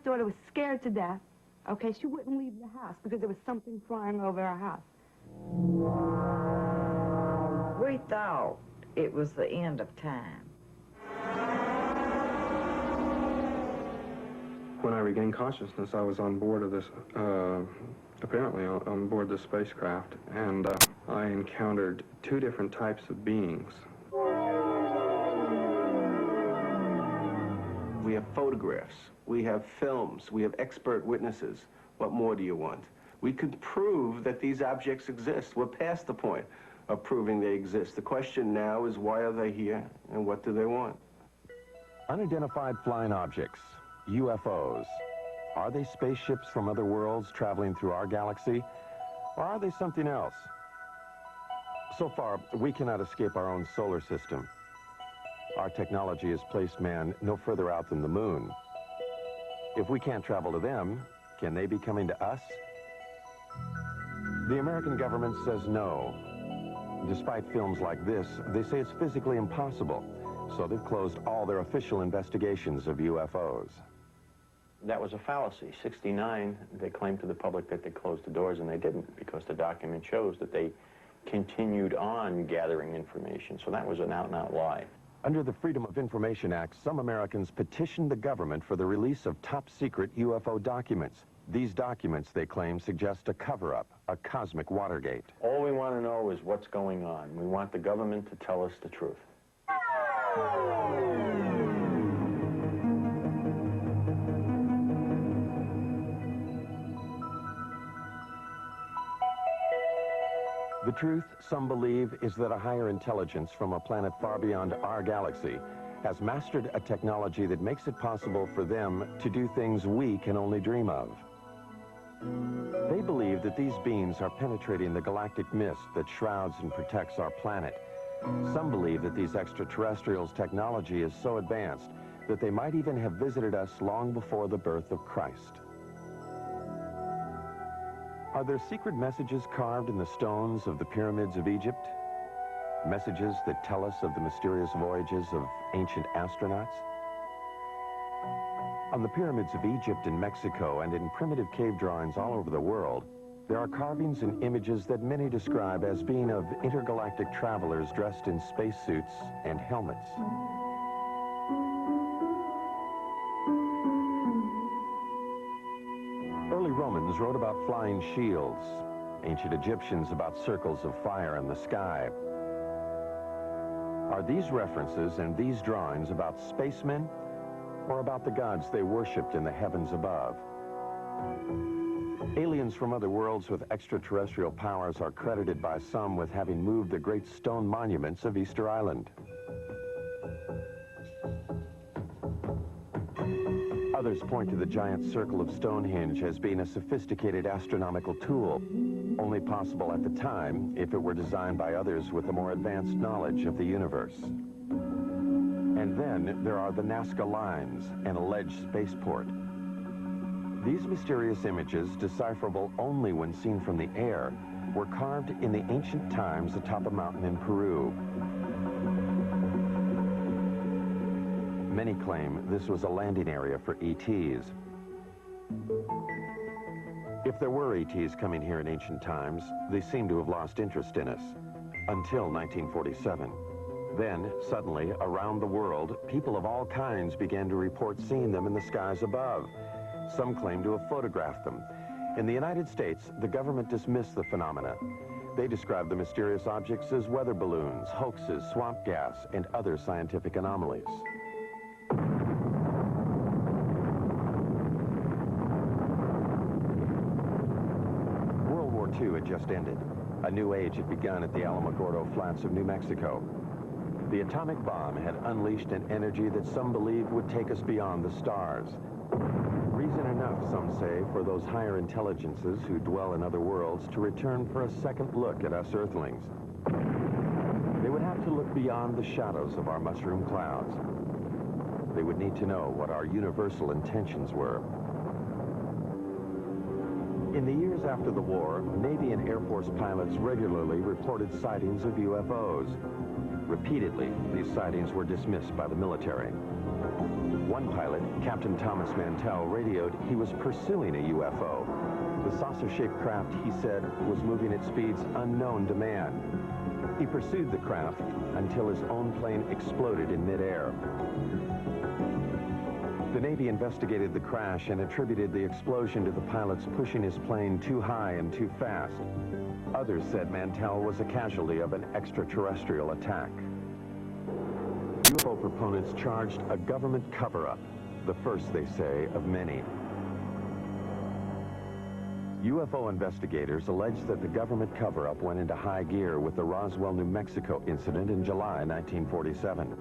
oldest daughter was scared to death. Okay, she wouldn't leave the house because there was something flying over our house. We thought it was the end of time. When I regained consciousness, I was on board of this, apparently on board the spacecraft, and I encountered two different types of beings. We have photographs, we have films, we have expert witnesses. What more do you want? We could prove that these objects exist. We're past the point of proving they exist. The question now is, why are they here, and what do they want? Unidentified flying objects, UFOs. Are they spaceships from other worlds traveling through our galaxy, or are they something else? So far, we cannot escape our own solar system. Our technology has placed man no further out than the moon. If we can't travel to them, can they be coming to us? The American government says no. Despite films like this, they say it's physically impossible, so they've closed all their official investigations of UFOs. That was a fallacy. 69, they claimed to the public that they closed the doors, and they didn't, because the document shows that they continued on gathering information. So that was an out-and-out lie. Under the Freedom of Information Act, some Americans petitioned the government for the release of top-secret UFO documents. These documents, they claim, suggest a cover-up, a cosmic Watergate. All we want to know is what's going on. We want the government to tell us the truth. The truth, some believe, is that a higher intelligence from a planet far beyond our galaxy has mastered a technology that makes it possible for them to do things we can only dream of. They believe that these beings are penetrating the galactic mist that shrouds and protects our planet. Some believe that these extraterrestrials' technology is so advanced that they might even have visited us long before the birth of Christ. Are there secret messages carved in the stones of the pyramids of Egypt? Messages that tell us of the mysterious voyages of ancient astronauts? On the pyramids of Egypt and Mexico and in primitive cave drawings all over the world, there are carvings and images that many describe as being of intergalactic travelers dressed in spacesuits and helmets. Early Romans wrote about flying shields, ancient Egyptians about circles of fire in the sky. Are these references and these drawings about spacemen or about the gods they worshipped in the heavens above? Aliens from other worlds with extraterrestrial powers are credited by some with having moved the great stone monuments of Easter Island. Others point to the giant circle of Stonehenge as being a sophisticated astronomical tool, only possible at the time if it were designed by others with a more advanced knowledge of the universe. And then there are the Nazca Lines, an alleged spaceport. These mysterious images, decipherable only when seen from the air, were carved in the ancient times atop a mountain in Peru. Many claim this was a landing area for ETs. If there were ETs coming here in ancient times, they seem to have lost interest in us, until 1947. Then, suddenly, around the world, people of all kinds began to report seeing them in the skies above. Some claim to have photographed them. In the United States, the government dismissed the phenomena. They described the mysterious objects as weather balloons, hoaxes, swamp gas, and other scientific anomalies. World War II had just ended. A new age had begun at the Alamogordo Flats of New Mexico. The atomic bomb had unleashed an energy that some believe would take us beyond the stars. Reason enough, some say, for those higher intelligences who dwell in other worlds to return for a second look at us Earthlings. They would have to look beyond the shadows of our mushroom clouds. They would need to know what our universal intentions were. In the years after the war, Navy and Air Force pilots regularly reported sightings of UFOs. Repeatedly, these sightings were dismissed by the military. One pilot, Captain Thomas Mantell, radioed he was pursuing a UFO. The saucer-shaped craft, he said, was moving at speeds unknown to man. He pursued the craft until his own plane exploded in midair. The Navy investigated the crash and attributed the explosion to the pilots pushing his plane too high and too fast. Others said Mantell was a casualty of an extraterrestrial attack. UFO proponents charged a government cover-up, the first, they say, of many. UFO investigators allege that the government cover-up went into high gear with the Roswell, New Mexico incident in July 1947.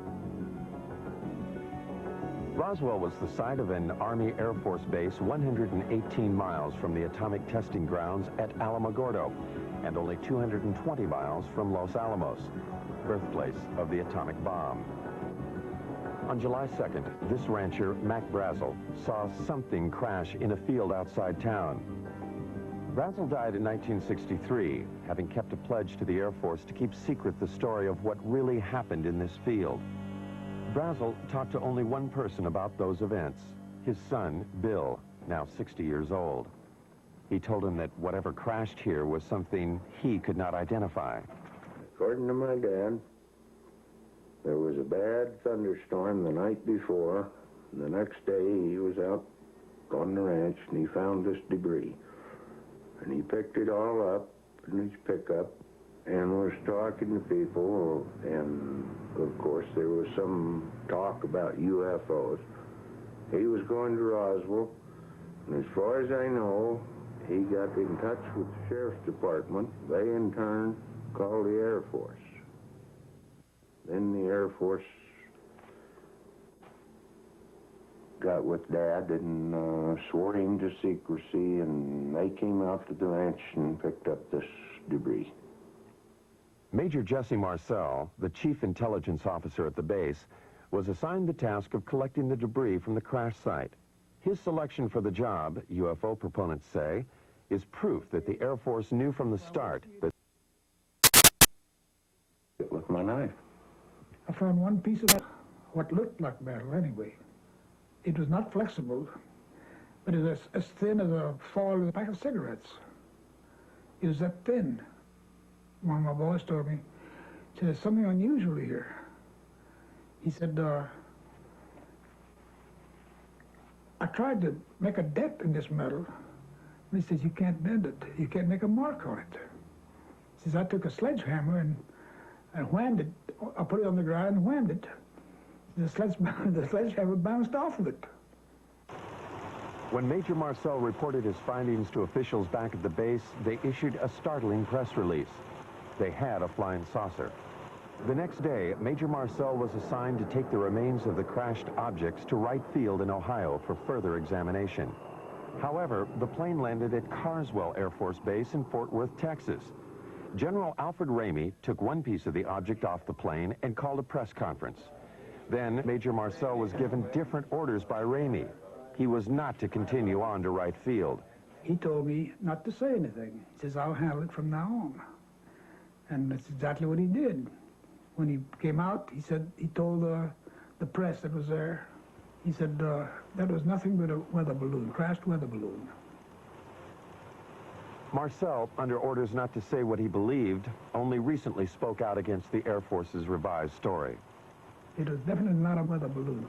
Roswell was the site of an Army Air Force base 118 miles from the atomic testing grounds at Alamogordo and only 220 miles from Los Alamos, birthplace of the atomic bomb. On July 2nd, this rancher, Mac Brazel, saw something crash in a field outside town. Brazel died in 1963, having kept a pledge to the Air Force to keep secret the story of what really happened in this field. Brazel talked to only one person about those events, his son, Bill, now 60 years old. He told him that whatever crashed here was something he could not identify. According to my dad, there was a bad thunderstorm the night before. The next day he was out on the ranch and he found this debris. And he picked it all up in his pickup and was talking to people, and of course there was some talk about UFOs. He was going to Roswell, and as far as I know, he got in touch with the Sheriff's Department. They in turn called the Air Force. Then the Air Force got with Dad and swore him to secrecy, and they came out to the ranch and picked up this debris. Major Jesse Marcel, the chief intelligence officer at the base, was assigned the task of collecting the debris from the crash site. His selection for the job, UFO proponents say, is proof that the Air Force knew from the start that... With my knife. I found one piece of what looked like metal anyway. It was not flexible, but it was as thin as a foil in a pack of cigarettes. It was that thin. One of my boys told me, he said, there's something unusual here. He said, I tried to make a dent in this metal, and he says, you can't bend it. You can't make a mark on it. He says, I took a sledgehammer and whammed it. I put it on the ground and whammed it. The sledgehammer bounced off of it. When Major Marcel reported his findings to officials back at the base, they issued a startling press release. They had a flying saucer. The next day, Major Marcel was assigned to take the remains of the crashed objects to Wright Field in Ohio for further examination. However, the plane landed at Carswell Air Force Base in Fort Worth, Texas. General Alfred Ramey took one piece of the object off the plane and called a press conference. Then Major Marcel was given different orders by Ramey. He was not to continue on to Wright Field. He told me not to say anything. He says, I'll handle it from now on. And that's exactly what he did. When he came out, he said, he told the press that was there, he said, that was nothing but a weather balloon, crashed weather balloon. Marcel, under orders not to say what he believed, only recently spoke out against the Air Force's revised story. It was definitely not a weather balloon.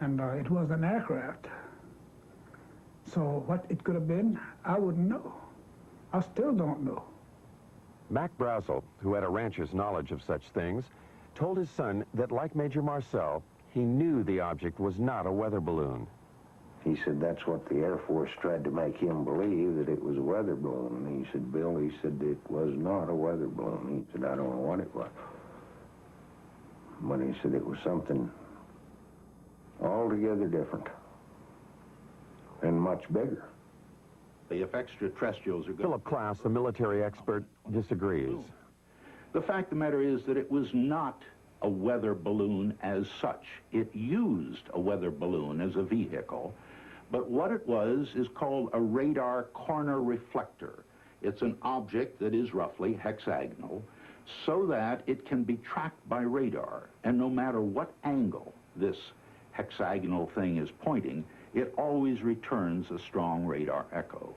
And it was an aircraft. So what it could have been, I wouldn't know. I still don't know. Mac Brazel, who had a rancher's knowledge of such things, told his son that, like Major Marcel, he knew the object was not a weather balloon. He said that's what the Air Force tried to make him believe, that it was a weather balloon. And he said, Bill, he said, it was not a weather balloon. He said, I don't know what it was. But he said it was something altogether different and much bigger. If extraterrestrials are good. Philip Klass, a military expert, disagrees. The fact of the matter is that it was not a weather balloon as such. It used a weather balloon as a vehicle, but what it was is called a radar corner reflector. It's an object that is roughly hexagonal so that it can be tracked by radar, and no matter what angle this hexagonal thing is pointing, it always returns a strong radar echo.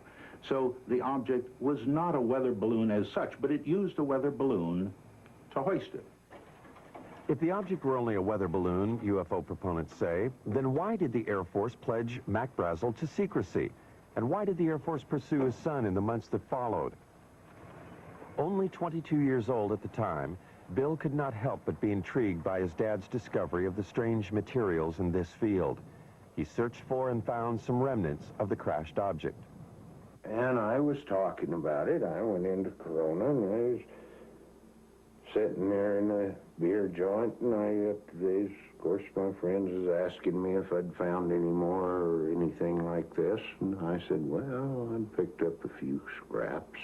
So the object was not a weather balloon as such, but it used a weather balloon to hoist it. If the object were only a weather balloon, UFO proponents say, then why did the Air Force pledge Mac Brazel to secrecy? And why did the Air Force pursue his son in the months that followed? Only 22 years old at the time, Bill could not help but be intrigued by his dad's discovery of the strange materials in this field. He searched for and found some remnants of the crashed object. And I was talking about it. I went into Corona, and I was sitting there in a beer joint, and of course, my friends was asking me if I'd found any more or anything like this, and I said, well, I'd picked up a few scraps,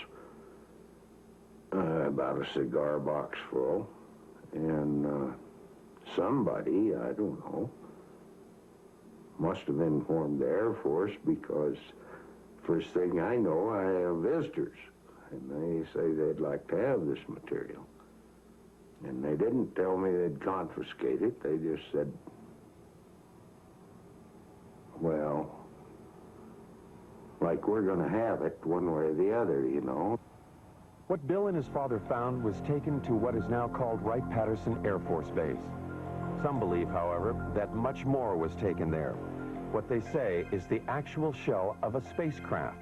about a cigar box full, and somebody, I don't know, must have informed the Air Force, because first thing I know, I have visitors, and they say they'd like to have this material. And they didn't tell me they'd confiscate it. They just said, well, like we're going to have it one way or the other, you know. What Bill and his father found was taken to what is now called Wright-Patterson Air Force Base. Some believe, however, that much more was taken there. What they say is the actual shell of a spacecraft.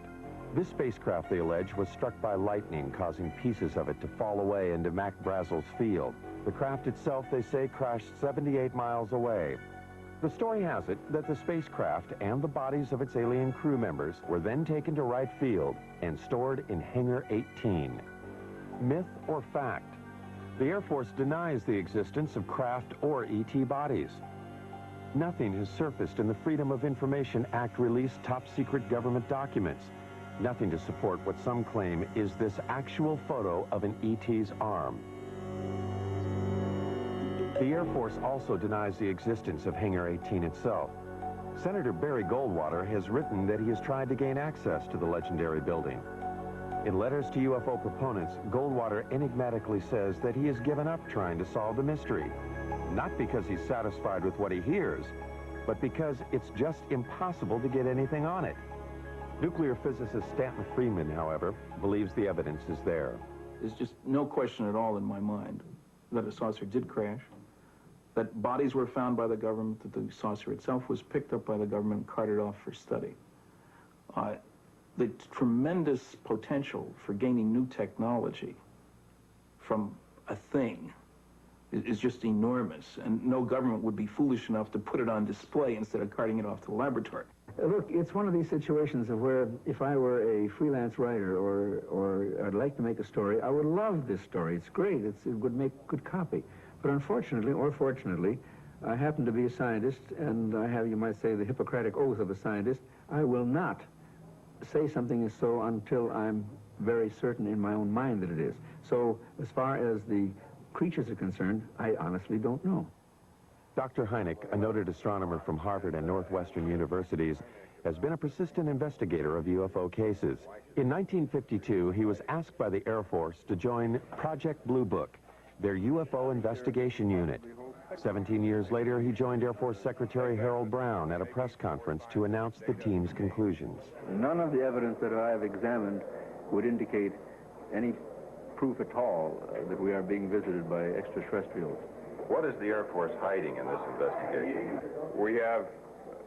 This spacecraft, they allege, was struck by lightning, causing pieces of it to fall away into Mac Brazel's field. The craft itself, they say, crashed 78 miles away. The story has it that the spacecraft and the bodies of its alien crew members were then taken to Wright Field and stored in Hangar 18. Myth or fact? The Air Force denies the existence of craft or ET bodies. Nothing has surfaced in the Freedom of Information Act released top-secret government documents. Nothing to support what some claim is this actual photo of an ET's arm. The Air Force also denies the existence of Hangar 18 itself. Senator Barry Goldwater has written that he has tried to gain access to the legendary building. In letters to UFO proponents, Goldwater enigmatically says that he has given up trying to solve the mystery. Not because he's satisfied with what he hears, but because it's just impossible to get anything on it. Nuclear physicist Stanton Friedman, however, believes the evidence is there. There's just no question at all in my mind that a saucer did crash, that bodies were found by the government, that the saucer itself was picked up by the government and carted off for study. The tremendous potential for gaining new technology from a thing is just enormous, and no government would be foolish enough to put it on display instead of carting it off to the laboratory. Look, it's one of these situations of where if I were a freelance writer or I'd like to make a story, I would love this story. It's great. It would make good copy. But unfortunately, or fortunately, I happen to be a scientist, and I have, you might say, the Hippocratic oath of a scientist. I will not say something is so until I'm very certain in my own mind that it is. So as far as the creatures are concerned, I honestly don't know. Dr. Hynek, a noted astronomer from Harvard and Northwestern universities, has been a persistent investigator of UFO cases. In 1952, he was asked by the Air Force to join Project Blu Book, their UFO investigation unit. 17 years later, he joined Air Force Secretary Harold Brown at a press conference to announce the team's conclusions. None of the evidence that I have examined would indicate any proof at all that we are being visited by extraterrestrials. What is the Air Force hiding in this investigation? We have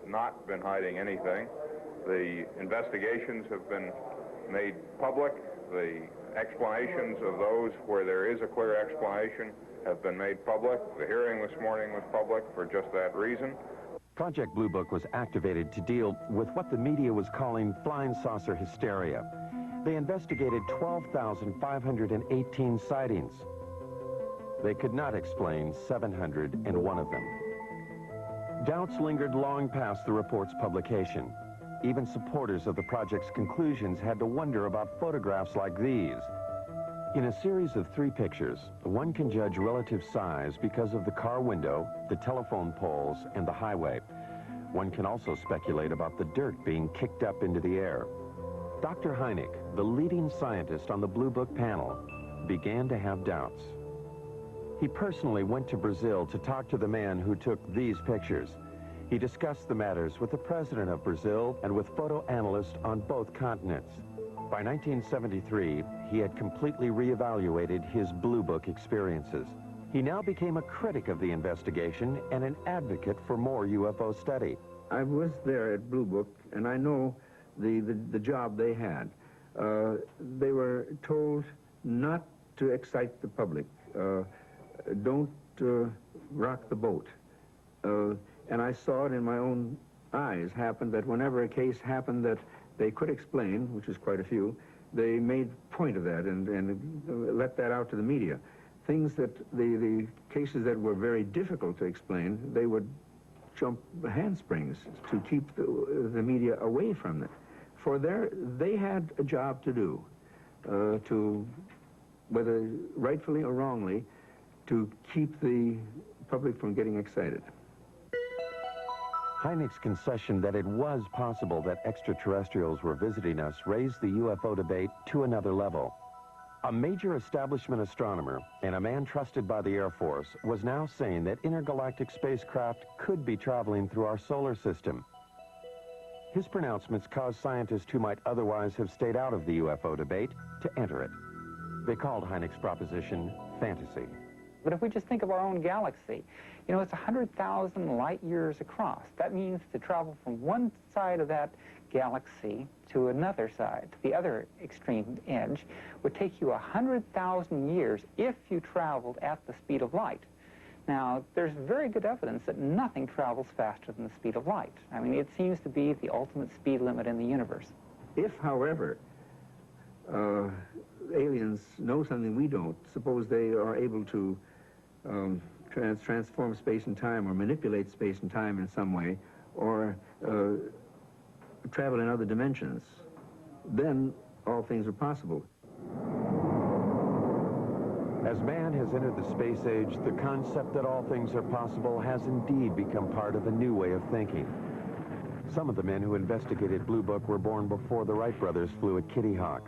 not been hiding anything. The investigations have been made public. The explanations of those where there is a clear explanation have been made public. The hearing this morning was public for just that reason. Project Blu Book was activated to deal with what the media was calling flying saucer hysteria. They investigated 12,518 sightings. They could not explain 701 of them. Doubts lingered long past the report's publication. Even supporters of the project's conclusions had to wonder about photographs like these. In a series of 3 pictures, one can judge relative size because of the car window, the telephone poles, and the highway. One can also speculate about the dirt being kicked up into the air. Dr. Hynek, the leading scientist on the Blu Book panel, began to have doubts. He personally went to Brazil to talk to the man who took these pictures. He discussed the matters with the president of Brazil and with photo analysts on both continents. By 1973, he had completely reevaluated his Blu Book experiences. He now became a critic of the investigation and an advocate for more UFO study. I was there at Blu Book, and I know the job they had. They were told not to excite the public. Don't rock the boat. And I saw it in my own eyes happen that whenever a case happened that they could explain, which was quite a few, they made point of that and let that out to the media. Things that the cases that were very difficult to explain, they would jump handsprings to keep the media away from it. For they had a job to do, to, whether rightfully or wrongly, to keep the public from getting excited. Hynek's concession that it was possible that extraterrestrials were visiting us raised the UFO debate to another level. A major establishment astronomer and a man trusted by the Air Force was now saying that intergalactic spacecraft could be traveling through our solar system. His pronouncements caused scientists who might otherwise have stayed out of the UFO debate to enter it. They called Hynek's proposition fantasy. But if we just think of our own galaxy, you know, it's 100,000 light years across. That means to travel from one side of that galaxy to another side, to the other extreme edge, would take you 100,000 years if you traveled at the speed of light. Now, there's very good evidence that nothing travels faster than the speed of light. I mean, it seems to be the ultimate speed limit in the universe. If, however, aliens know something we don't, suppose they are able to transform space and time or manipulate space and time in some way, or travel in other dimensions, then all things are possible. As man has entered the space age, the concept that all things are possible has indeed become part of a new way of thinking. Some of the men who investigated Blu Book were born before the Wright brothers flew at Kitty Hawk.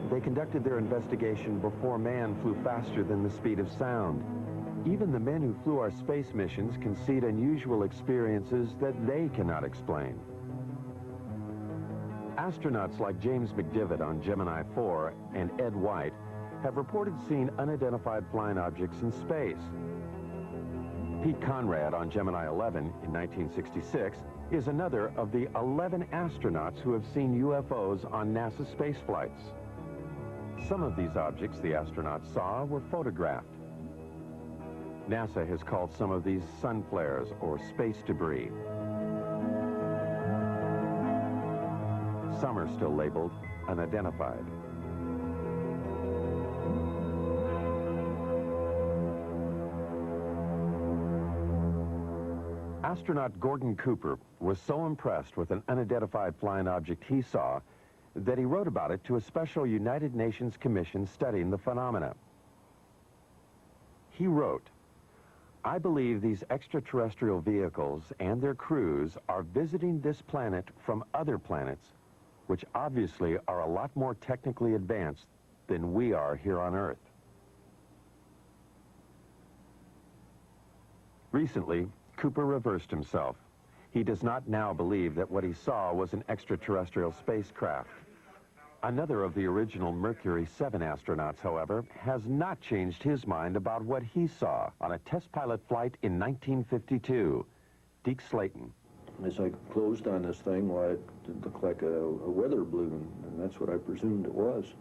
They conducted their investigation before man flew faster than the speed of sound. Even the men who flew our space missions concede unusual experiences that they cannot explain. Astronauts like James McDivitt on Gemini 4 and Ed White have reported seeing unidentified flying objects in space. Pete Conrad on Gemini 11 in 1966 is another of the 11 astronauts who have seen UFOs on NASA space flights. Some of these objects the astronauts saw were photographed. NASA has called some of these sun flares or space debris. Some are still labeled unidentified. Astronaut Gordon Cooper was so impressed with an unidentified flying object he saw that he wrote about it to a special United Nations commission studying the phenomena. He wrote, "I believe these extraterrestrial vehicles and their crews are visiting this planet from other planets, which obviously are a lot more technically advanced than we are here on Earth." Recently, Cooper reversed himself. He does not now believe that what he saw was an extraterrestrial spacecraft. Another of the original Mercury 7 astronauts, however, has not changed his mind about what he saw on a test pilot flight in 1952. Deke Slayton. As I closed on this thing, well, it looked like a weather balloon, and that's what I presumed it was.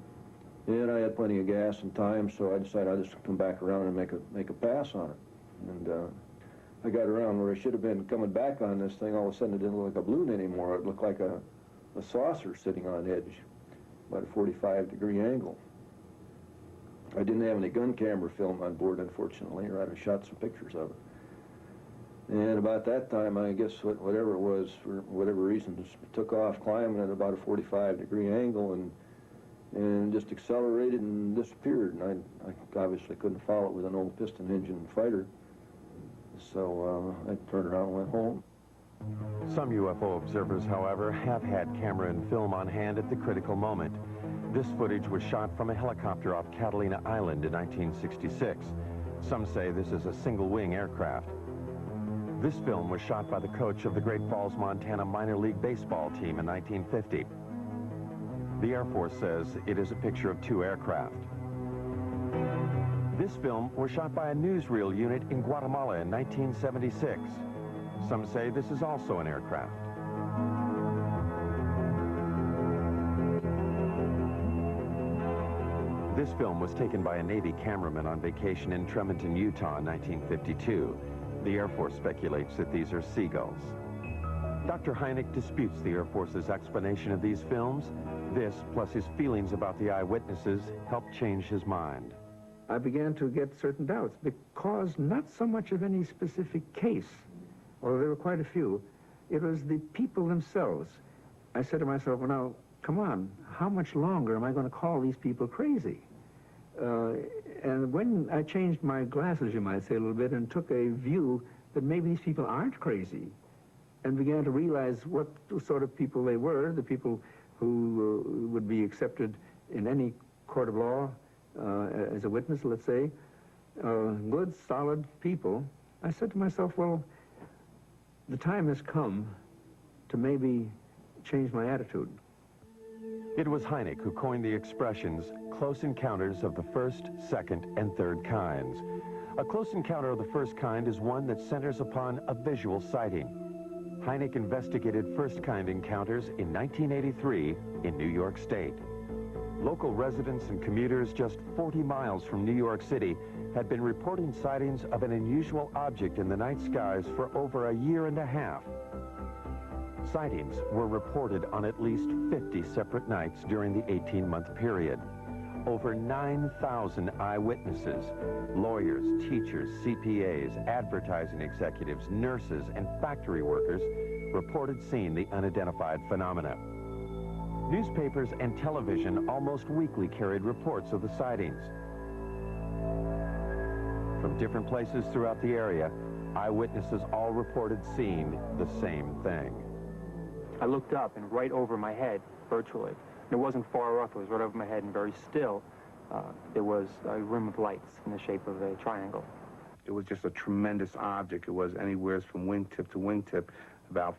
And I had plenty of gas and time, so I decided I'd just come back around and make a pass on it. And I got around where I should have been coming back on this thing. All of a sudden, it didn't look like a balloon anymore. It looked like a saucer sitting on edge, about a 45-degree angle. I didn't have any gun camera film on board, unfortunately, or I'd have shot some pictures of it. And about that time, I guess whatever it was, for whatever reason, just took off climbing at about a 45-degree angle and just accelerated and disappeared. And I obviously couldn't follow it with an old piston engine fighter. So I turned around and went home. Some UFO observers, however, have had camera and film on hand at the critical moment. This footage was shot from a helicopter off Catalina Island in 1966. Some say this is a single-wing aircraft. This film was shot by the coach of the Great Falls, Montana minor league baseball team in 1950. The Air Force says it is a picture of two aircraft. This film was shot by a newsreel unit in Guatemala in 1976. Some say this is also an aircraft. This film was taken by a Navy cameraman on vacation in Tremonton, Utah in 1952. The Air Force speculates that these are seagulls. Dr. Hynek disputes the Air Force's explanation of these films. This, plus his feelings about the eyewitnesses, helped change his mind. I began to get certain doubts because not so much of any specific case, although there were quite a few, it was the people themselves. I said to myself, well, now, come on, how much longer am I going to call these people crazy? And when I changed my glasses, you might say, a little bit, and took a view that maybe these people aren't crazy, and began to realize what sort of people they were, the people who would be accepted in any court of law as a witness, let's say, good, solid people, I said to myself, well, the time has come to maybe change my attitude. It was Hynek who coined the expressions close encounters of the first, second, and third kinds. A close encounter of the first kind is one that centers upon a visual sighting. Hynek investigated first-kind encounters in 1983 in New York State. Local residents and commuters just 40 miles from New York City had been reporting sightings of an unusual object in the night skies for over a year and a half. Sightings were reported on at least 50 separate nights during the 18-month period. Over 9,000 eyewitnesses, lawyers, teachers, CPAs, advertising executives, nurses, and factory workers reported seeing the unidentified phenomena. Newspapers and television almost weekly carried reports of the sightings. From different places throughout the area, eyewitnesses all reported seeing the same thing. I looked up, and right over my head, virtually, and it wasn't far off, it was right over my head and very still, there was a rim of lights in the shape of a triangle. It was just a tremendous object. It was anywhere from wingtip to wingtip, about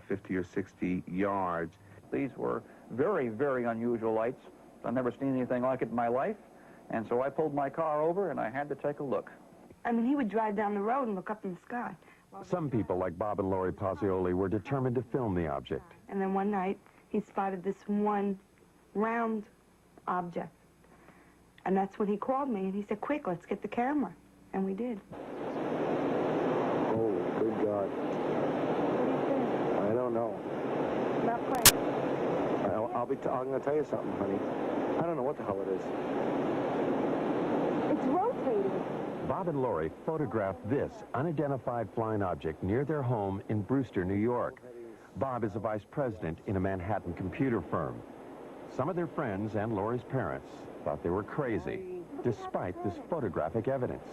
50 or 60 yards. These were very, very unusual lights. I've never seen anything like it in my life, and so I pulled my car over and I had to take a look. I mean, he would drive down the road and look up in the sky. Some people, like Bob and Lori Pozzioli, were determined to film the object. And then one night, he spotted this one round object. And that's when he called me, and he said, quick, let's get the camera. And we did. Oh, good God. What do you think? I don't know. Not quite. I'm going to tell you something, honey. I don't know what the hell it is. It's rotating. Bob and Lori photographed this unidentified flying object near their home in Brewster, New York. Bob is a vice president in a Manhattan computer firm. Some of their friends and Lori's parents thought they were crazy, despite this photographic evidence.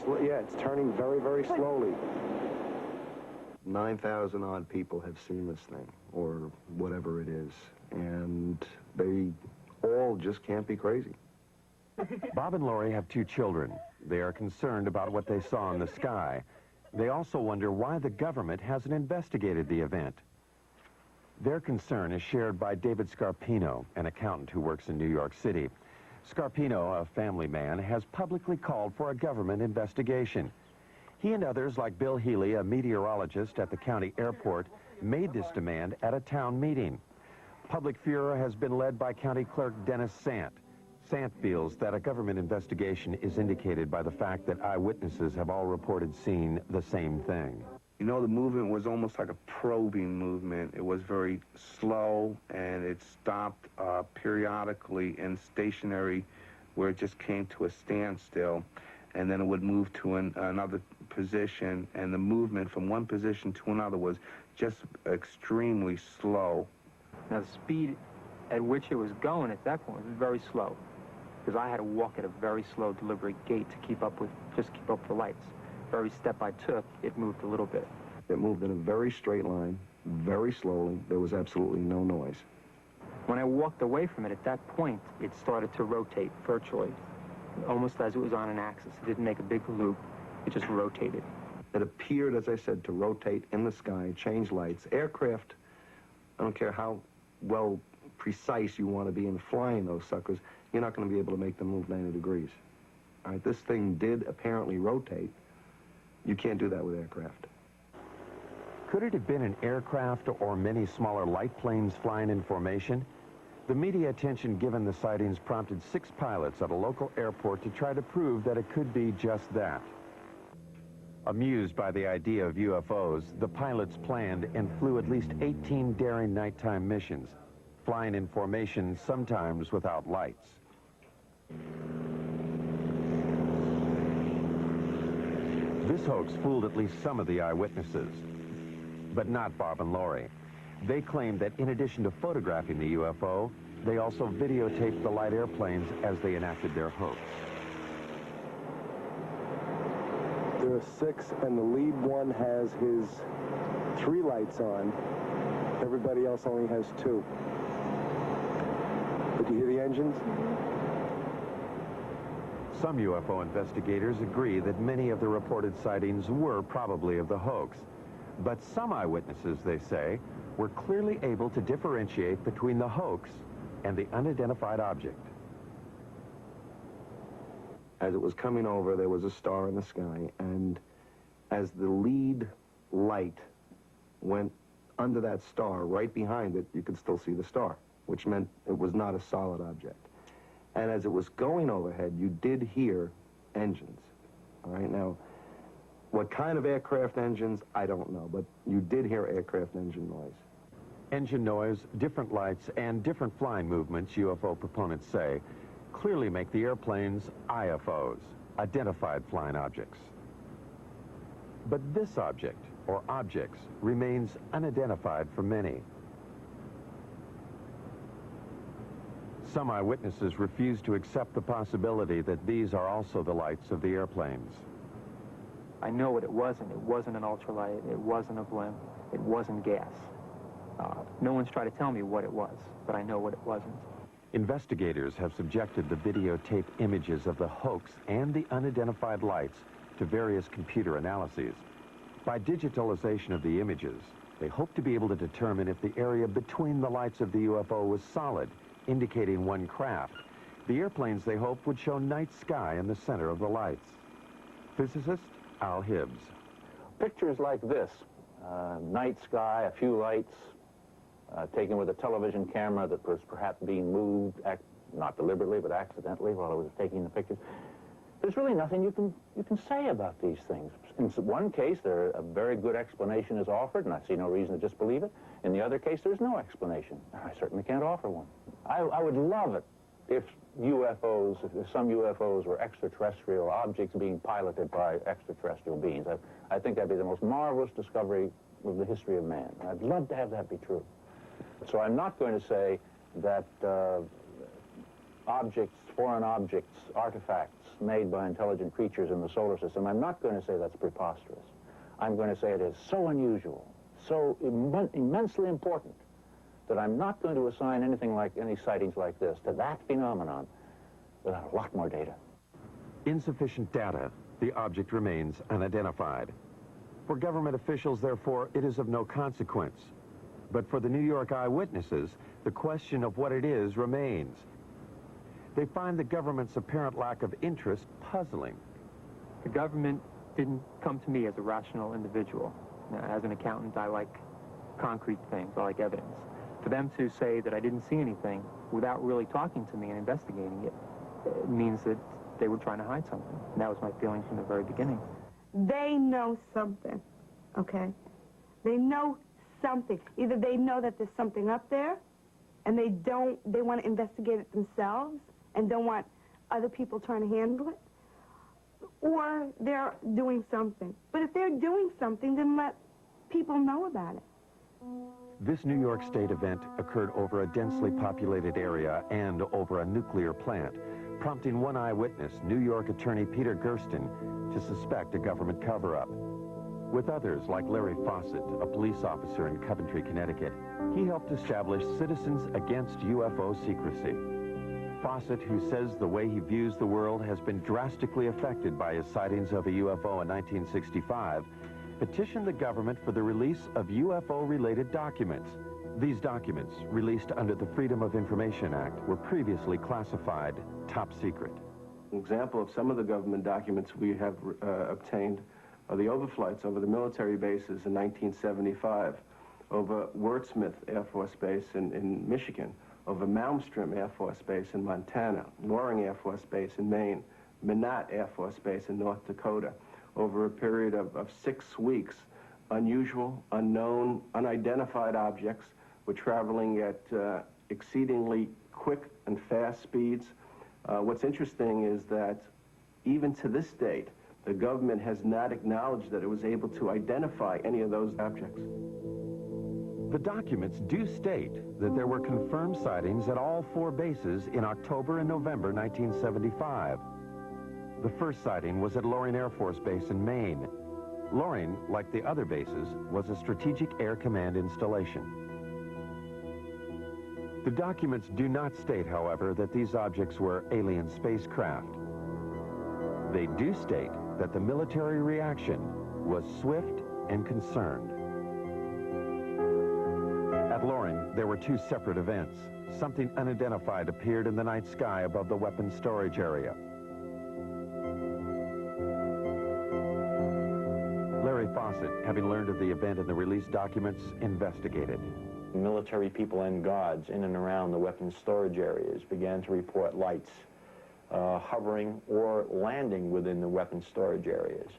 Yeah, it's turning very, very slowly. 9,000 odd people have seen this thing, or whatever it is, and they all just can't be crazy. Bob and Lori have 2 children. They are concerned about what they saw in the sky. They also wonder why the government hasn't investigated the event. Their concern is shared by David Scarpino, an accountant who works in New York City. Scarpino, a family man, has publicly called for a government investigation. He and others, like Bill Healy, a meteorologist at the county airport, made this demand at a town meeting. Public furor has been led by County Clerk Dennis Sant. Sant feels that a government investigation is indicated by the fact that eyewitnesses have all reported seeing the same thing. You know, the movement was almost like a probing movement. It was very slow, and it stopped periodically and stationary, where it just came to a standstill, and then it would move to another position, and the movement from one position to another was just extremely slow. Now, the speed at which it was going at that point was very slow, because I had to walk at a very slow, deliberate gait to keep up with the lights. Every step I took, it moved a little bit. It moved in a very straight line, very slowly. There was absolutely no noise. When I walked away from it, at that point, it started to rotate virtually, almost as it was on an axis. It didn't make a big loop. It just rotated. It appeared, as I said, to rotate in the sky, change lights. Aircraft, I don't care how well precise you want to be in flying those suckers, you're not going to be able to make them move 90 degrees. All right, this thing did apparently rotate. You can't do that with aircraft. Could it have been an aircraft or many smaller light planes flying in formation? The media attention given the sightings prompted 6 pilots at a local airport to try to prove that it could be just that. Amused by the idea of UFOs, the pilots planned and flew at least 18 daring nighttime missions, flying in formation, sometimes without lights. This hoax fooled at least some of the eyewitnesses, but not Bob and Lori. They claimed that in addition to photographing the UFO, they also videotaped the light airplanes as they enacted their hoax. There are 6, and the lead one has his 3 lights on. Everybody else only has 2. But you hear the engines? Some UFO investigators agree that many of the reported sightings were probably of the hoax. But some eyewitnesses, they say, were clearly able to differentiate between the hoax and the unidentified object. As it was coming over, there was a star in the sky, and as the lead light went under that star, right behind it, you could still see the star, which meant it was not a solid object. And as it was going overhead, you did hear engines. All right, now, what kind of aircraft engines, I don't know, but you did hear aircraft engine noise. Engine noise, different lights, and different flying movements, UFO proponents say, clearly make the airplanes IFOs, identified flying objects. But this object, or objects, remains unidentified for many. Some eyewitnesses refuse to accept the possibility that these are also the lights of the airplanes. I know what it wasn't. It wasn't an ultralight. It wasn't a blimp. It wasn't gas. No one's tried to tell me what it was, but I know what it wasn't. Investigators have subjected the videotape images of the hoax and the unidentified lights to various computer analyses. By digitalization of the images, they hope to be able to determine if the area between the lights of the UFO was solid, indicating one craft. The airplanes, they hope, would show night sky in the center of the lights. Physicist Al Hibbs. Pictures like this, night sky, a few lights, taken with a television camera that was perhaps being moved, not deliberately, but accidentally while it was taking the pictures. There's really nothing you can say about these things. In one case, a very good explanation is offered, and I see no reason to disbelieve it. In the other case, there's no explanation. I certainly can't offer one. I would love it if UFOs, if some UFOs were extraterrestrial objects being piloted by extraterrestrial beings. I think that'd be the most marvelous discovery of the history of man. I'd love to have that be true. So I'm not going to say that objects, foreign objects, artifacts made by intelligent creatures in the solar system, I'm not going to say that's preposterous. I'm going to say it is so unusual, so immensely important, that I'm not going to assign anything like any sightings like this to that phenomenon without a lot more data. Insufficient data, the object remains unidentified. For government officials, therefore, it is of no consequence. But for the New York eyewitnesses, the question of what it is remains. They find the government's apparent lack of interest puzzling. The government didn't come to me as a rational individual. As an accountant, I like concrete things. I like evidence. For them to say that I didn't see anything without really talking to me and investigating it, it means that they were trying to hide something. And that was my feeling from the very beginning. They know something, okay? They know something. Either they know that there's something up there, and they want to investigate it themselves and don't want other people trying to handle it, or they're doing something. But if they're doing something, then let people know about it. This New York State event occurred over a densely populated area and over a nuclear plant, prompting one eyewitness, New York attorney Peter Gersten, to suspect a government cover-up. With others, like Larry Fawcett, a police officer in Coventry, Connecticut, he helped establish Citizens Against UFO Secrecy. Fawcett, who says the way he views the world has been drastically affected by his sightings of a UFO in 1965, petitioned the government for the release of UFO-related documents. These documents, released under the Freedom of Information Act, were previously classified top secret. An example of some of the government documents we have obtained are the overflights over the military bases in 1975, over Wurtsmith Air Force Base in Michigan, over Malmstrom Air Force Base in Montana, Loring Air Force Base in Maine, Minot Air Force Base in North Dakota. Over a period of 6 weeks, unusual, unknown, unidentified objects were traveling at exceedingly quick and fast speeds. What's interesting is that even to this date, the government has not acknowledged that it was able to identify any of those objects. The documents do state that there were confirmed sightings at all 4 bases in October and November 1975. The first sighting was at Loring Air Force Base in Maine. Loring, like the other bases, was a Strategic Air Command installation. The documents do not state, however, that these objects were alien spacecraft. They do state that the military reaction was swift and concerned. At Loring, there were 2 separate events. Something unidentified appeared in the night sky above the weapons storage area. Larry Fawcett, having learned of the event and the released documents, investigated. Military people and guards in and around the weapons storage areas began to report lights hovering or landing within the weapons storage areas.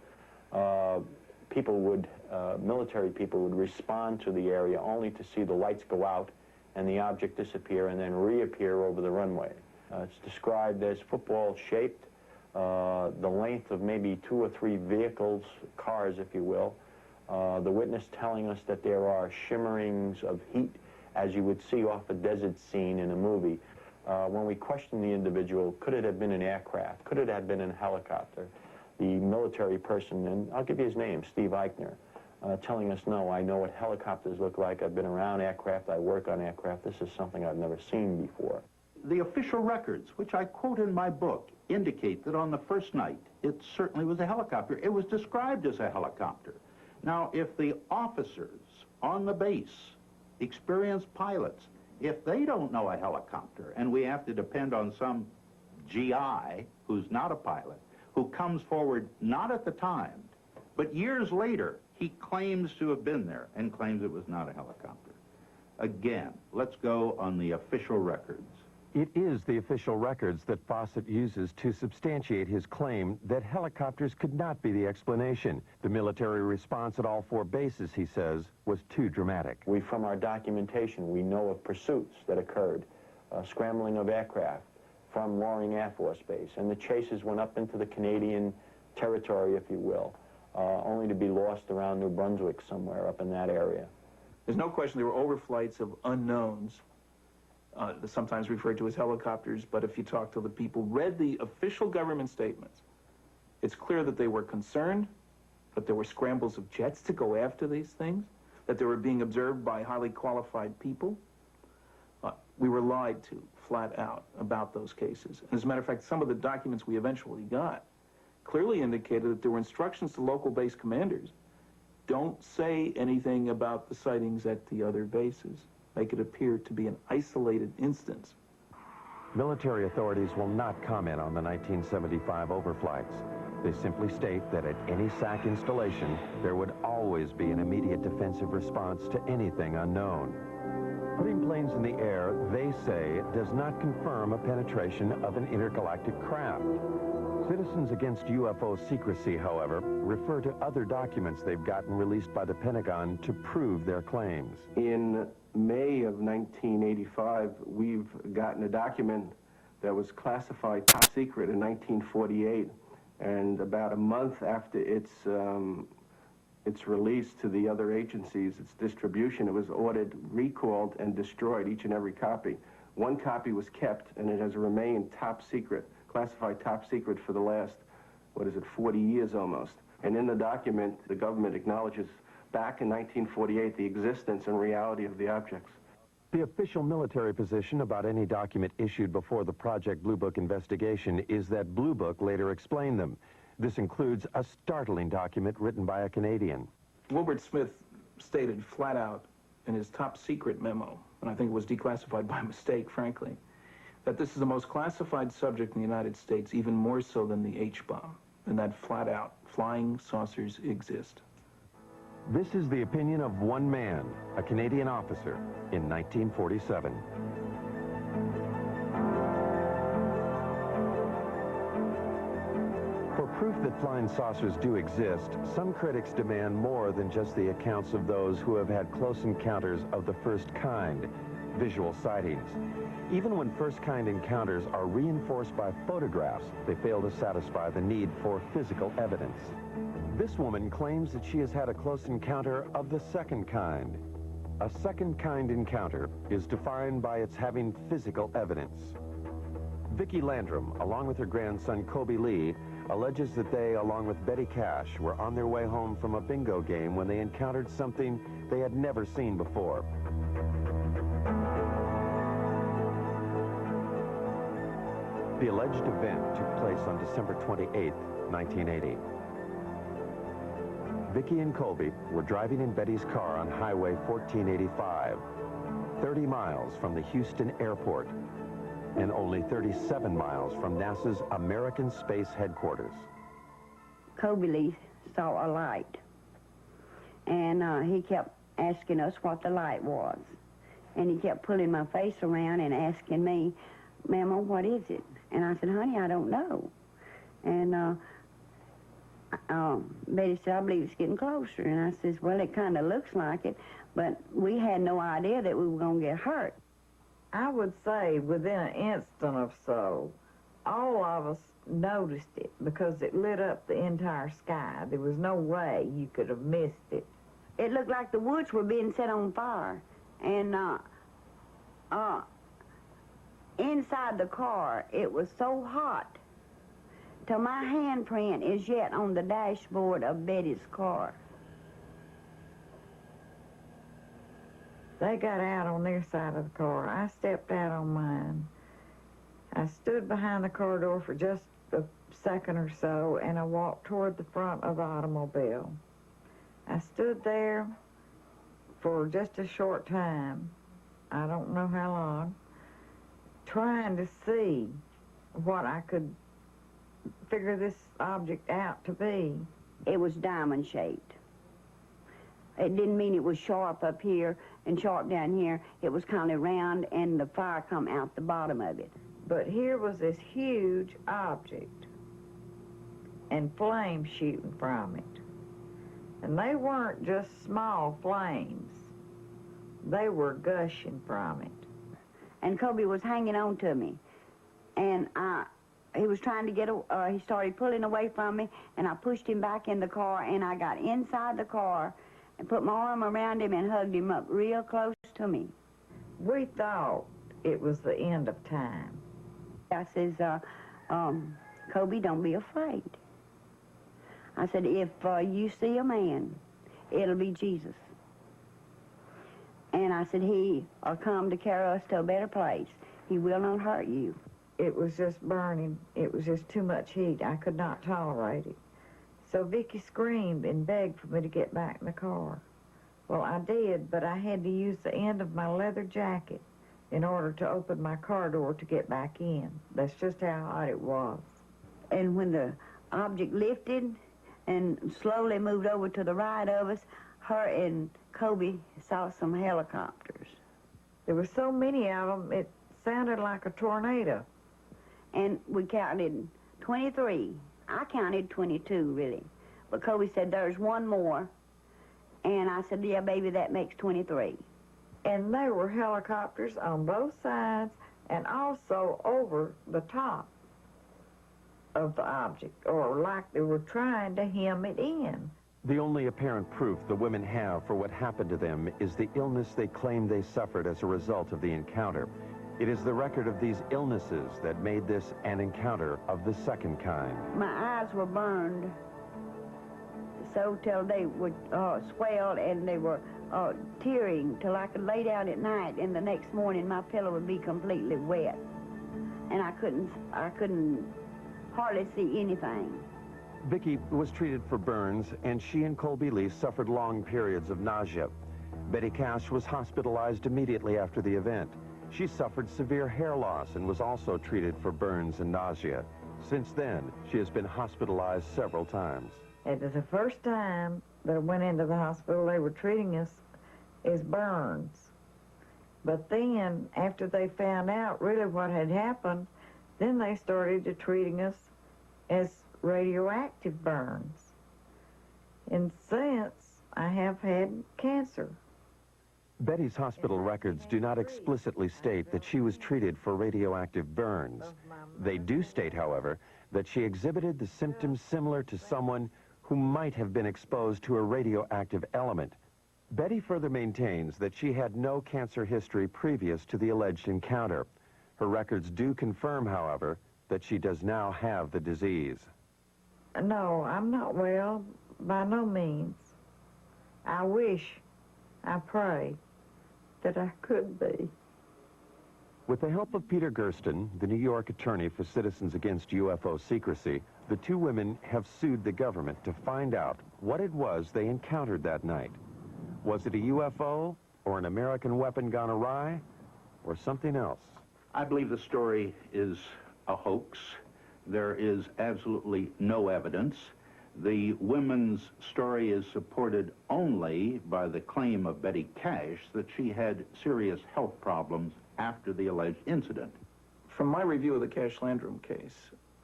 Military people would respond to the area only to see the lights go out and the object disappear and then reappear over the runway. It's described as football-shaped, the length of maybe 2 or 3 vehicles, cars, if you will. The witness telling us that there are shimmerings of heat, as you would see off a desert scene in a movie. When we questioned the individual, could it have been an aircraft? Could it have been a helicopter? The military person, and I'll give you his name, Steve Eichner, telling us, no, I know what helicopters look like. I've been around aircraft. I work on aircraft. This is something I've never seen before. The official records, which I quote in my book, indicate that on the first night, it certainly was a helicopter. It was described as a helicopter. Now, if the officers on the base, experienced pilots, if they don't know a helicopter, and we have to depend on some GI who's not a pilot, who comes forward not at the time, but years later, he claims to have been there and claims it was not a helicopter. Again, let's go on the official records. It is the official records that Fawcett uses to substantiate his claim that helicopters could not be the explanation. The military response at all 4 bases, he says, was too dramatic. From our documentation, we know of pursuits that occurred, scrambling of aircraft from Loring Air Force Base, and the chases went up into the Canadian territory, if you will, only to be lost around New Brunswick somewhere up in that area. There's no question there were overflights of unknowns, sometimes referred to as helicopters, but if you talk to the people, read the official government statements, it's clear that they were concerned, that there were scrambles of jets to go after these things, that they were being observed by highly qualified people. We were lied to, flat out, about those cases. And as a matter of fact, some of the documents we eventually got clearly indicated that there were instructions to local base commanders. Don't say anything about the sightings at the other bases. Make it appear to be an isolated instance. Military authorities will not comment on the 1975 overflights. They simply state that at any SAC installation, there would always be an immediate defensive response to anything unknown. Putting planes in the air, they say, does not confirm a penetration of an intergalactic craft. Citizens Against UFO Secrecy, however, refer to other documents they've gotten released by the Pentagon to prove their claims. In May of 1985, we've gotten a document that was classified top secret in 1948, and about a month after its release to the other agencies, its distribution, it was ordered, recalled, and destroyed, each and every copy. One copy was kept, and it has remained top secret, classified top secret for the last, 40 years almost. And in the document, the government acknowledges back in 1948 the existence and reality of the objects. The official military position about any document issued before the Project Blue Book investigation is that Blue Book later explained them. This includes a startling document written by a Canadian. Wilbert Smith stated flat out in his top secret memo, and I think it was declassified by mistake, frankly, that this is the most classified subject in the United States, even more so than the H-bomb, and that flat out, flying saucers exist. This is the opinion of one man, a Canadian officer, in 1947. For proof that flying saucers do exist, some critics demand more than just the accounts of those who have had close encounters of the first kind, visual sightings. Even when first-kind encounters are reinforced by photographs, they fail to satisfy the need for physical evidence. This woman claims that she has had a close encounter of the second kind. A second-kind encounter is defined by its having physical evidence. Vicky Landrum, along with her grandson Kobe Lee, alleges that they, along with Betty Cash, were on their way home from a bingo game when they encountered something they had never seen before. The alleged event took place on December 28, 1980. Vicky and Colby were driving in Betty's car on Highway 1485, 30 miles from the Houston airport, and only 37 miles from NASA's American Space Headquarters. Kobe Lee saw a light, and he kept asking us what the light was. And he kept pulling my face around and asking me, "Mama, what is it?" And I said, "Honey, I don't know." And Betty said, "I believe it's getting closer." And I says, "Well, it kind of looks like it," but we had no idea that we were going to get hurt. I would say within an instant or so, all of us noticed it because it lit up the entire sky. There was no way you could have missed it. It looked like the woods were being set on fire. And inside the car, it was so hot till my handprint is yet on the dashboard of Betty's car. They got out on their side of the car. I stepped out on mine. I stood behind the car door for just a second or so, and I walked toward the front of the automobile. I stood there for just a short time, I don't know how long, trying to see what I could figure this object out to be. It was diamond-shaped. It didn't mean it was sharp up here and sharp down here. It was kind of round, and the fire come out the bottom of it. But here was this huge object and flames shooting from it. And they weren't just small flames. They were gushing from it. And Kobe was hanging on to me. And he was trying to get, he started pulling away from me, and I pushed him back in the car, and I got inside the car and put my arm around him and hugged him up real close to me. We thought it was the end of time. I says, Kobe, don't be afraid. I said, if you see a man, it'll be Jesus. And I said, he will come to carry us to a better place. He will not hurt you. It was just burning. It was just too much heat. I could not tolerate it. So Vicky screamed and begged for me to get back in the car. Well, I did, but I had to use the end of my leather jacket in order to open my car door to get back in. That's just how hot it was. And when the object lifted and slowly moved over to the right of us, her and Kobe saw some helicopters. There were so many of them, it sounded like a tornado. And we counted 23. I counted 22, really. But Kobe said, there's one more. And I said, yeah, baby, that makes 23. And there were helicopters on both sides and also over the top of the object, or like they were trying to hem it in. The only apparent proof the women have for what happened to them is the illness they claim they suffered as a result of the encounter. It is the record of these illnesses that made this an encounter of the second kind. My eyes were burned so till they were swelled and they were tearing till I could lay down at night, and the next morning my pillow would be completely wet, and I couldn't hardly see anything. Vicky was treated for burns, and she and Colby Lee suffered long periods of nausea. Betty Cash was hospitalized immediately after the event. She suffered severe hair loss and was also treated for burns and nausea. Since then, she has been hospitalized several times. It was the first time that I went into the hospital. They were treating us as burns. But then, after they found out really what had happened, then they started treating us as radioactive burns. And since, I have had cancer. Betty's hospital records do not explicitly state that she was treated for radioactive burns. They do state, however, that she exhibited the symptoms similar to someone who might have been exposed to a radioactive element. Betty further maintains that she had no cancer history previous to the alleged encounter. Her records do confirm, however, that she does now have the disease. No, I'm not well, by no means. I wish, I pray, that I could be. With the help of Peter Gersten, the New York attorney for Citizens Against UFO Secrecy, the two women have sued the government to find out what it was they encountered that night. Was it a UFO, or an American weapon gone awry, or something else? I believe the story is a hoax. There is absolutely no evidence. The women's story is supported only by the claim of Betty Cash that she had serious health problems after the alleged incident. From my review of the Cash Landrum case,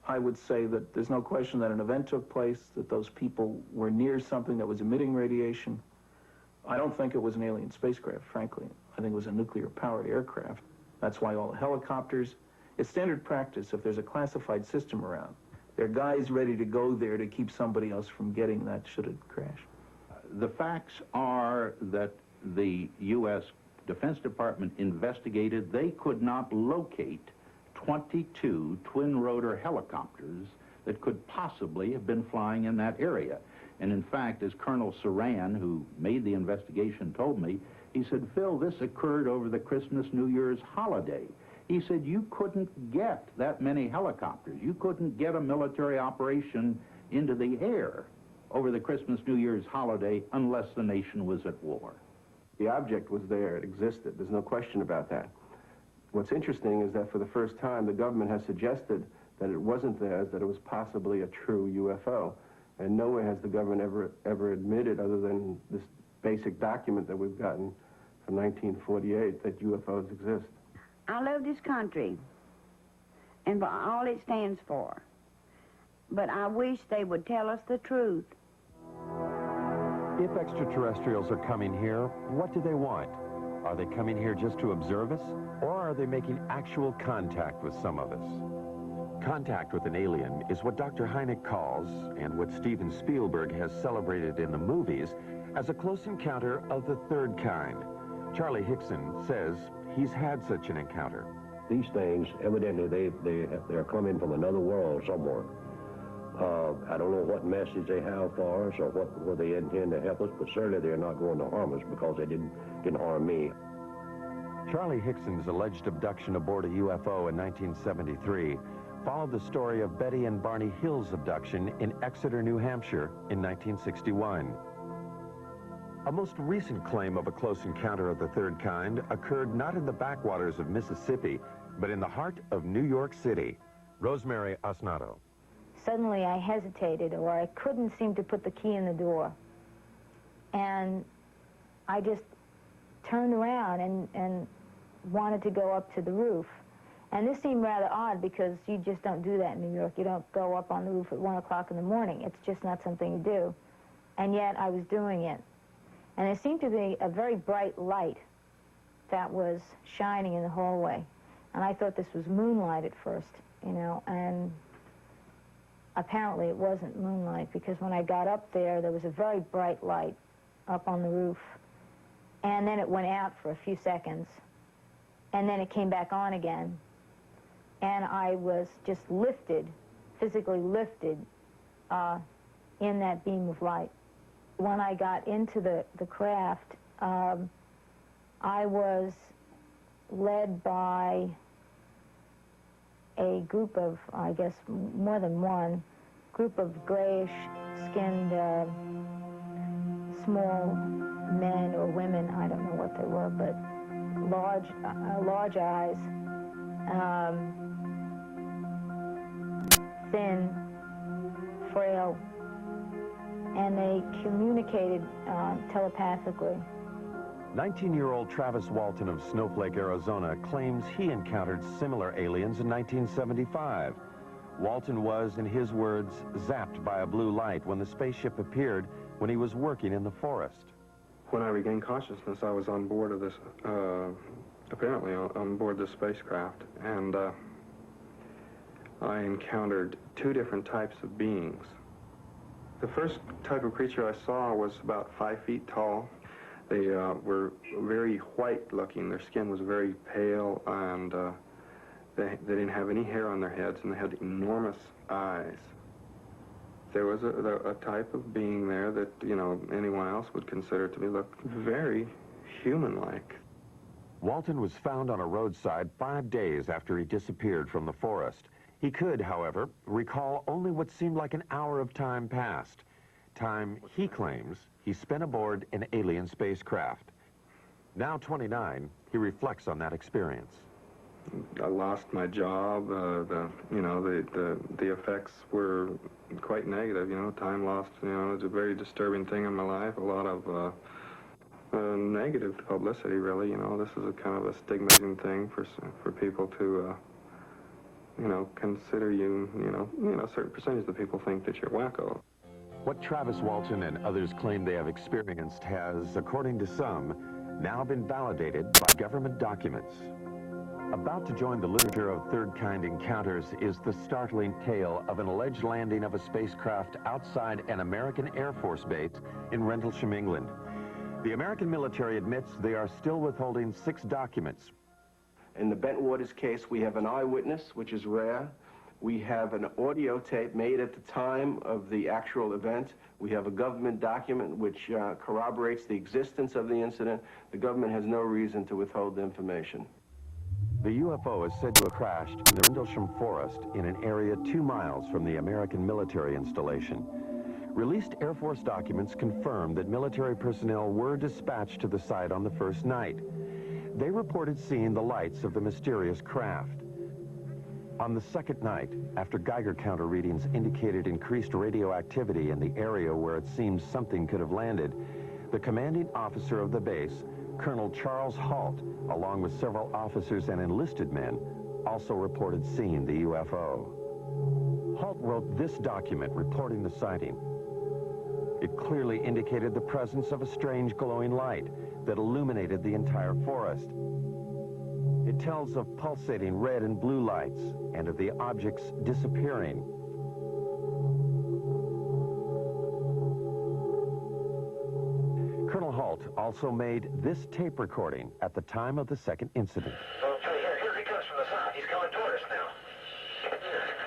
I would say that there's no question that an event took place, that those people were near something that was emitting radiation. I don't think it was an alien spacecraft, frankly. I think it was a nuclear-powered aircraft. That's why all the helicopters, it's standard practice if there's a classified system around. There are guys ready to go there to keep somebody else from getting that should it crash. The facts are that the U.S. Defense Department investigated. They could not locate 22 twin-rotor helicopters that could possibly have been flying in that area. And in fact, as Colonel Saran, who made the investigation, told me, he said, Phil, this occurred over the Christmas, New Year's holiday. He said, you couldn't get that many helicopters. You couldn't get a military operation into the air over the Christmas, New Year's holiday unless the nation was at war. The object was there. It existed. There's no question about that. What's interesting is that for the first time, the government has suggested that it wasn't theirs, that it was possibly a true UFO. And nowhere has the government ever admitted, other than this basic document that we've gotten from 1948, that UFOs exist. I love this country and for all it stands for, but I wish they would tell us the truth. If extraterrestrials are coming here, what do they want? Are they coming here just to observe us, or are they making actual contact with some of us? Contact with an alien is what Dr. Hynek calls, and what Steven Spielberg has celebrated in the movies, as a close encounter of the third kind. Charlie Hickson says he's had such an encounter. These things, evidently, they're coming from another world somewhere. I don't know what message they have for us or what they intend to help us, but certainly they're not going to harm us because they didn't harm me. Charlie Hickson's alleged abduction aboard a UFO in 1973 followed the story of Betty and Barney Hill's abduction in Exeter, New Hampshire in 1961. A most recent claim of a close encounter of the third kind occurred not in the backwaters of Mississippi, but in the heart of New York City. Rosemary Osnato. Suddenly I hesitated, or I couldn't seem to put the key in the door. And I just turned around and wanted to go up to the roof. And this seemed rather odd because you just don't do that in New York. You don't go up on the roof at 1 o'clock in the morning. It's just not something you do. And yet I was doing it. And there seemed to be a very bright light that was shining in the hallway. And I thought this was moonlight at first, you know, and apparently it wasn't moonlight, because when I got up there, there was a very bright light up on the roof. And then it went out for a few seconds. And then it came back on again. And I was just lifted, physically lifted, in that beam of light. When I got into the craft, I was led by a group of, I guess, more than one, group of grayish-skinned, small men or women, I don't know what they were, but large eyes, thin, frail, and they communicated telepathically. 19-year-old Travis Walton of Snowflake, Arizona, claims he encountered similar aliens in 1975. Walton was, in his words, zapped by a blue light when the spaceship appeared when he was working in the forest. When I regained consciousness, I was on board of this, apparently on board this spacecraft, and I encountered two different types of beings. The first type of creature I saw was about 5 feet tall. They were very white-looking. Their skin was very pale, and they didn't have any hair on their heads, and they had enormous eyes. There was a type of being there that, you know, anyone else would consider to be look very human-like. Walton was found on a roadside 5 days after he disappeared from the forest. He could, however, recall only what seemed like an hour of time passed. Time, he claims, he spent aboard an alien spacecraft. Now 29, he reflects on that experience. I lost my job. The effects were quite negative. You know, time lost. You know, it's a very disturbing thing in my life. A lot of negative publicity, really. You know, this is a kind of a stigmatizing thing for people to, you know, consider you. You know, a certain percentage of the people think that you're wacko. What Travis Walton and others claim they have experienced has, according to some, now been validated by government documents. About to join the literature of third-kind encounters is the startling tale of an alleged landing of a spacecraft outside an American Air Force base in Rendlesham, England. The American military admits they are still withholding 6 documents. In the Bentwaters case, we have an eyewitness, which is rare. We have an audio tape made at the time of the actual event. We have a government document which corroborates the existence of the incident. The government has no reason to withhold the information. The UFO is said to have crashed in the Rendlesham Forest in an area 2 miles from the American military installation. Released Air Force documents confirm that military personnel were dispatched to the site on the first night. They reported seeing the lights of the mysterious craft. On the second night, after Geiger counter readings indicated increased radioactivity in the area where it seems something could have landed, the commanding officer of the base, Colonel Charles Halt, along with several officers and enlisted men, also reported seeing the UFO. Halt wrote this document reporting the sighting. It clearly indicated the presence of a strange glowing light that illuminated the entire forest. It tells of pulsating red and blue lights and of the objects disappearing. Colonel Halt also made this tape recording at the time of the second incident. Okay, here he comes from the south. He's coming toward us now.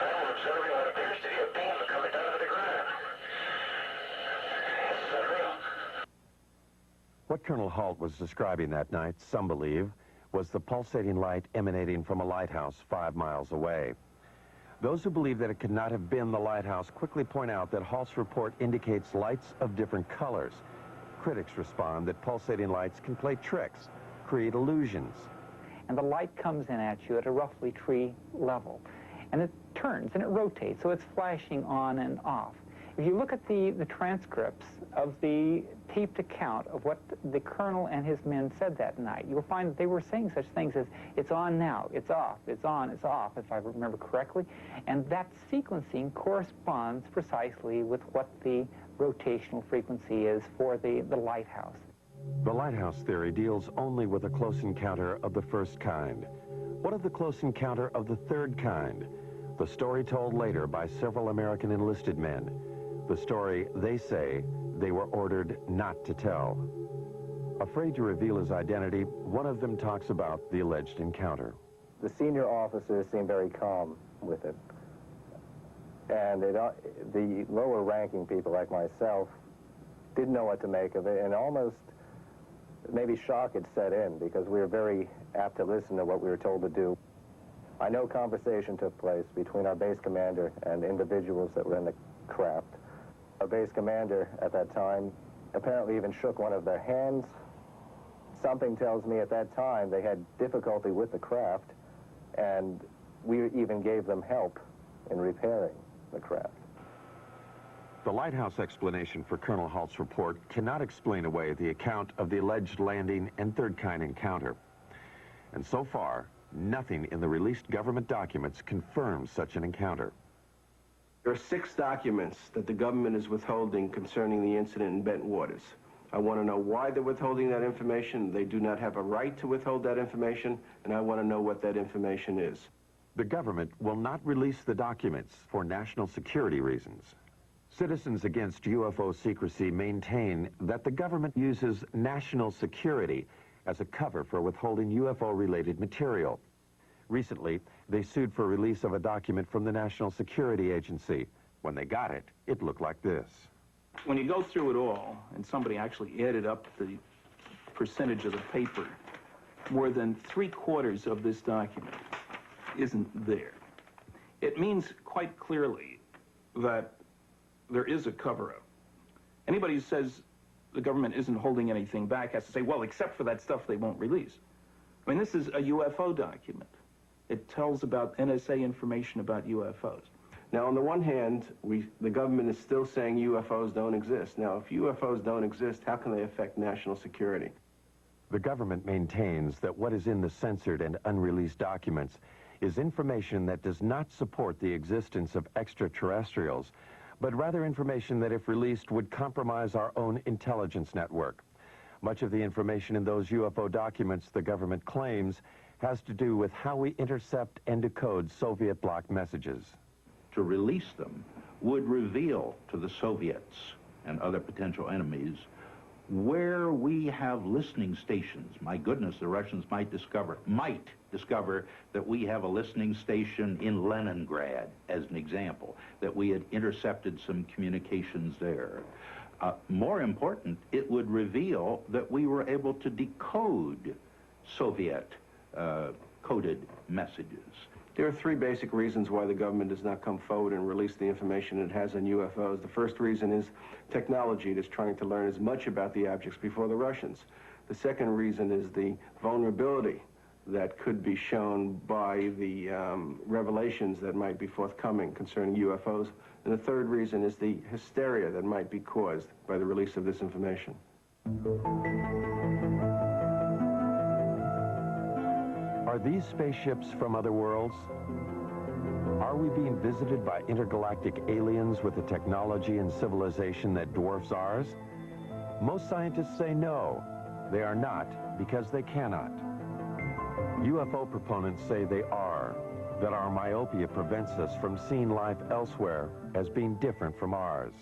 I'm observing what appears to be a beam coming down to the ground. This is unreal. What Colonel Halt was describing that night, some believe, was the pulsating light emanating from a lighthouse 5 miles away. Those who believe that it could not have been the lighthouse quickly point out that Halt's report indicates lights of different colors. Critics respond that pulsating lights can play tricks, create illusions. And the light comes in at you at a roughly tree level. And it turns and it rotates, so it's flashing on and off. If you look at the transcripts of the taped account of what the colonel and his men said that night, you'll find that they were saying such things as, it's on now, it's off, it's on, it's off, if I remember correctly. And that sequencing corresponds precisely with what the rotational frequency is for the lighthouse. The lighthouse theory deals only with a close encounter of the first kind. What of the close encounter of the third kind? The story told later by several American enlisted men. The story, they say, they were ordered not to tell. Afraid to reveal his identity, one of them talks about the alleged encounter. The senior officers seemed very calm with it. And the lower ranking people like myself didn't know what to make of it, and almost maybe shock had set in because we were very apt to listen to what we were told to do. I know conversation took place between our base commander and individuals that were in the craft. Our base commander at that time apparently even shook one of their hands. Something tells me at that time they had difficulty with the craft, and we even gave them help in repairing the craft. The lighthouse explanation for Colonel Halt's report cannot explain away the account of the alleged landing and third-kind encounter. And so far, nothing in the released government documents confirms such an encounter. There are 6 documents that the government is withholding concerning the incident in Bentwaters. I want to know why they're withholding that information. They do not have a right to withhold that information, and I want to know what that information is. The government will not release the documents for national security reasons. Citizens Against UFO Secrecy maintain that the government uses national security as a cover for withholding UFO-related material. Recently, they sued for release of a document from the National Security Agency. When they got it, it looked like this. When you go through it all, and somebody actually added up the percentage of the paper, more than 3/4 of this document isn't there. It means quite clearly that there is a cover-up. Anybody who says the government isn't holding anything back has to say, well, except for that stuff they won't release. I mean, this is a UFO document. It tells about NSA information about UFOs. Now, on the one hand, the government is still saying UFOs don't exist. Now, if UFOs don't exist, how can they affect national security? The government maintains that what is in the censored and unreleased documents is information that does not support the existence of extraterrestrials, but rather information that, if released, would compromise our own intelligence network. Much of the information in those UFO documents, the government claims, has to do with how we intercept and decode Soviet bloc messages. To release them would reveal to the Soviets and other potential enemies where we have listening stations. My goodness, the Russians might discover that we have a listening station in Leningrad, as an example, that we had intercepted some communications there. More important, it would reveal that we were able to decode Soviet coded messages. There are 3 basic reasons why the government does not come forward and release the information it has on UFOs. The first reason is technology. It is trying to learn as much about the objects before the Russians. The second reason is the vulnerability that could be shown by the revelations that might be forthcoming concerning UFOs. And the third reason is the hysteria that might be caused by the release of this information. Are these spaceships from other worlds? Are we being visited by intergalactic aliens with a technology and civilization that dwarfs ours? Most scientists say no, they are not, because they cannot. UFO proponents say they are, that our myopia prevents us from seeing life elsewhere as being different from ours.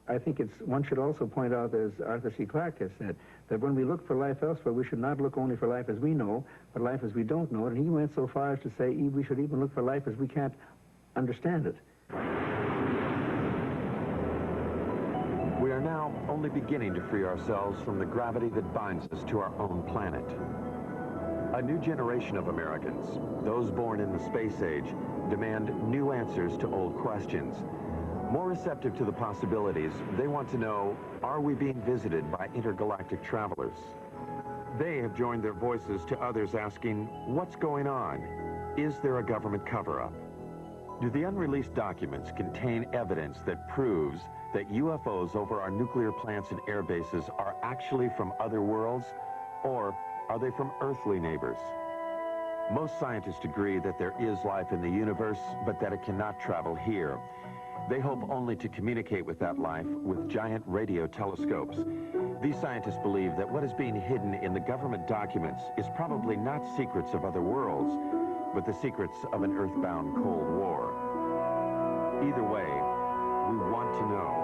I think one should also point out, as Arthur C. Clarke has said, that when we look for life elsewhere, we should not look only for life as we know, but life as we don't know. And he went so far as to say we should even look for life as we can't understand it. We are now only beginning to free ourselves from the gravity that binds us to our own planet. A new generation of Americans, those born in the space age, demand new answers to old questions. More receptive to the possibilities, they want to know, are we being visited by intergalactic travelers? They have joined their voices to others asking, what's going on? Is there a government cover-up? Do the unreleased documents contain evidence that proves that UFOs over our nuclear plants and air bases are actually from other worlds, or are they from earthly neighbors? Most scientists agree that there is life in the universe, but that it cannot travel here. They hope only to communicate with that life with giant radio telescopes. These scientists believe that what is being hidden in the government documents is probably not secrets of other worlds, but the secrets of an earthbound Cold War. Either way, we want to know.